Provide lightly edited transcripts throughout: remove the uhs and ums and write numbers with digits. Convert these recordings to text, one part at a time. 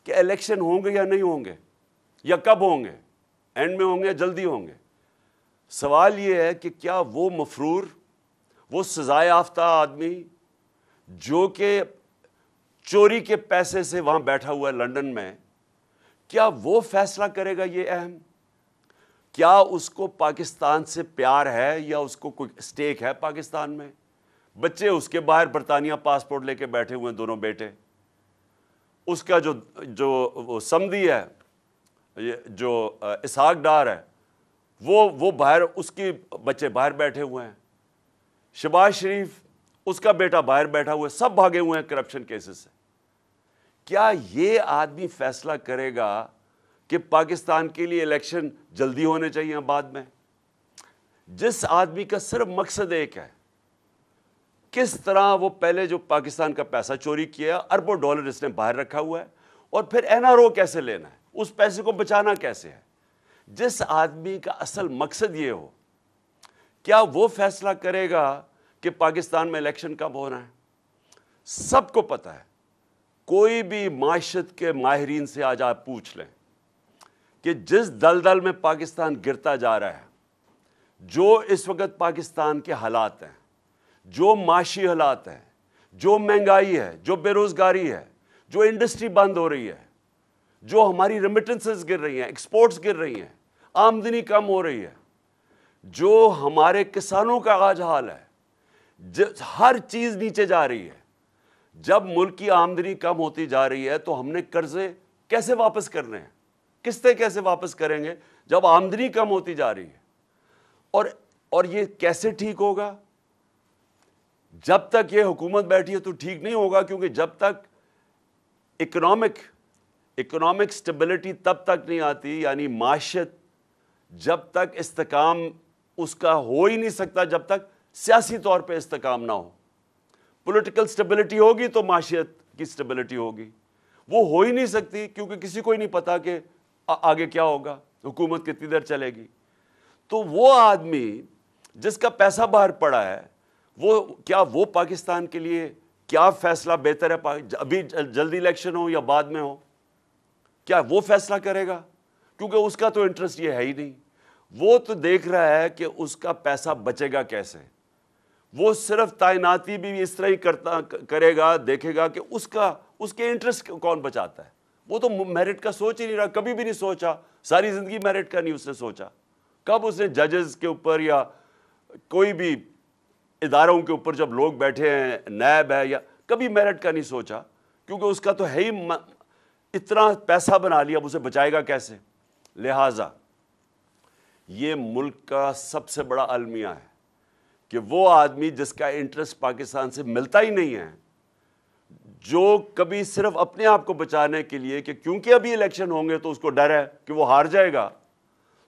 کہ الیکشن ہوں گے یا نہیں ہوں گے, یا کب ہوں گے, اینڈ میں ہوں گے یا جلدی ہوں گے. سوال یہ ہے کہ کیا وہ مفرور, وہ سزا یافتہ آدمی جو کہ چوری کے پیسے سے وہاں بیٹھا ہوا ہے لنڈن میں, کیا وہ فیصلہ کرے گا یہ اہم؟ کیا اس کو پاکستان سے پیار ہے یا اس کو کوئی اسٹیک ہے پاکستان میں؟ بچے اس کے باہر برطانیہ پاسپورٹ لے کے بیٹھے ہوئے ہیں, دونوں بیٹے. اس کا جو سمدھی ہے, جو اسحاق ڈار ہے, وہ باہر, اس کی بچے باہر بیٹھے ہوئے ہیں. شہباز شریف, اس کا بیٹا باہر بیٹھا ہوا ہے, سب بھاگے ہوئے ہیں کرپشن کیسز سے. کیا یہ آدمی فیصلہ کرے گا کہ پاکستان کے لیے الیکشن جلدی ہونے چاہیے یا بعد میں؟ جس آدمی کا صرف مقصد ایک ہے, کس طرح وہ پہلے جو پاکستان کا پیسہ چوری کیا, اربوں ڈالر اس نے باہر رکھا ہوا ہے, اور پھر NRO کیسے لینا ہے, اس پیسے کو بچانا کیسے ہے. جس آدمی کا اصل مقصد یہ ہو, کیا وہ فیصلہ کرے گا کہ پاکستان میں الیکشن کب ہونا ہے؟ سب کو پتہ ہے, کوئی بھی معاشرت کے ماہرین سے آج آپ پوچھ لیں کہ جس دلدل میں پاکستان گرتا جا رہا ہے, جو اس وقت پاکستان کے حالات ہیں, جو معاشی حالات ہیں, جو مہنگائی ہے, جو بے روزگاری ہے, جو انڈسٹری بند ہو رہی ہے, جو ہماری ریمیٹنسز گر رہی ہیں, ایکسپورٹس گر رہی ہیں, آمدنی کم ہو رہی ہے, جو ہمارے کسانوں کا آج حال ہے, ہر چیز نیچے جا رہی ہے. جب ملک کی آمدنی کم ہوتی جا رہی ہے تو ہم نے قرضے کیسے واپس کرنے ہیں, قسطیں کیسے واپس کریں گے جب آمدنی کم ہوتی جا رہی ہے؟ اور یہ کیسے ٹھیک ہوگا؟ جب تک یہ حکومت بیٹھی ہے تو ٹھیک نہیں ہوگا, کیونکہ جب تک اکنامک سٹیبلٹی تب تک نہیں آتی, یعنی معاشت جب تک استحکام اس کا ہو ہی نہیں سکتا جب تک سیاسی طور پہ استحکام نہ ہو. پولیٹیکل سٹیبلٹی ہوگی تو معاشیت کی سٹیبلٹی ہوگی, وہ ہو ہی نہیں سکتی کیونکہ کسی کو ہی نہیں پتا کہ آگے کیا ہوگا, حکومت کتنی دیر چلے گی. تو وہ آدمی جس کا پیسہ باہر پڑا ہے, کیا وہ پاکستان کے لیے کیا فیصلہ بہتر ہے, ابھی جلدی الیکشن ہو یا بعد میں ہو, کیا وہ فیصلہ کرے گا؟ کیونکہ اس کا تو انٹرسٹ یہ ہے ہی نہیں. وہ تو دیکھ رہا ہے کہ اس کا پیسہ بچے گا کیسے. وہ صرف تعیناتی بھی اس طرح ہی کرے گا, دیکھے گا کہ اس کے انٹرسٹ کون بچاتا ہے. وہ تو میرٹ کا سوچ ہی نہیں رہا, کبھی بھی نہیں سوچا, ساری زندگی میرٹ کا نہیں اس نے سوچا. کب اس نے ججز کے اوپر یا کوئی بھی اداروں کے اوپر جب لوگ بیٹھے ہیں, نیب ہے, یا کبھی میرٹ کا نہیں سوچا, کیونکہ اس کا تو ہے ہی اتنا پیسہ بنا لیا, اب اسے بچائے گا کیسے. لہٰذا یہ ملک کا سب سے بڑا المیہ ہے کہ وہ آدمی جس کا انٹرسٹ پاکستان سے ملتا ہی نہیں ہے, جو کبھی صرف اپنے آپ کو بچانے کے لیے کہ کیونکہ ابھی الیکشن ہوں گے تو اس کو ڈر ہے کہ وہ ہار جائے گا,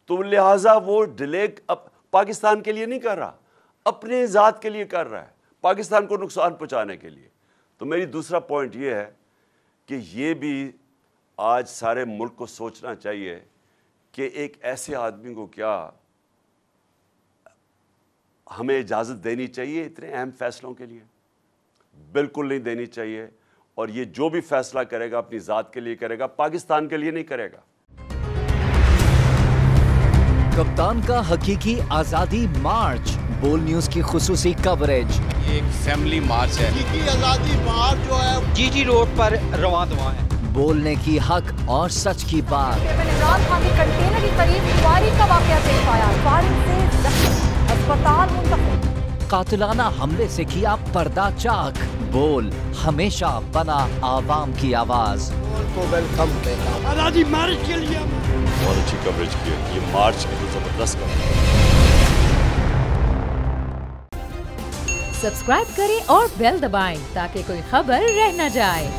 تو لہٰذا وہ ڈیلے پاکستان کے لیے نہیں کر رہا, اپنے ذات کے لیے کر رہا ہے, پاکستان کو نقصان پہنچانے کے لیے. تو میری دوسرا پوائنٹ یہ ہے کہ یہ بھی آج سارے ملک کو سوچنا چاہیے کہ ایک ایسے آدمی کو کیا ہمیں اجازت دینی چاہیے اتنے اہم فیصلوں کے لیے؟ بالکل نہیں دینی چاہیے. اور یہ جو بھی فیصلہ کرے گا اپنی ذات کے لیے کرے گا, پاکستان کے لیے نہیں کرے گا. کپتان کا حقیقی آزادی مارچ, بول نیوز کی خصوصی کوریج. یہ ایک فیملی مارچ ہے. حقیقی آزادی مارچ جو ہے جی روڈ پر رواں دواں ہے. بولنے کی حق اور سچ کی بات. عمران خان کے کنٹینر کے قریب فائرنگ کا واقعہ پیش آیا, فائرنگ سے زخمی, اسپتال منتقل. قاتلانہ حملے سے کیا پردہ چاک, بول ہمیشہ بنا عوام کی آواز. کو ویلکم کہتا ہوں آزادی مارچ کے لیے. بہت اچھی کوریج کی ہے یہ مارچ کی, تو زبردست کوریج. سبسکرائب کریں اور بیل دبائیں تاکہ کوئی خبر رہ نہ جائے.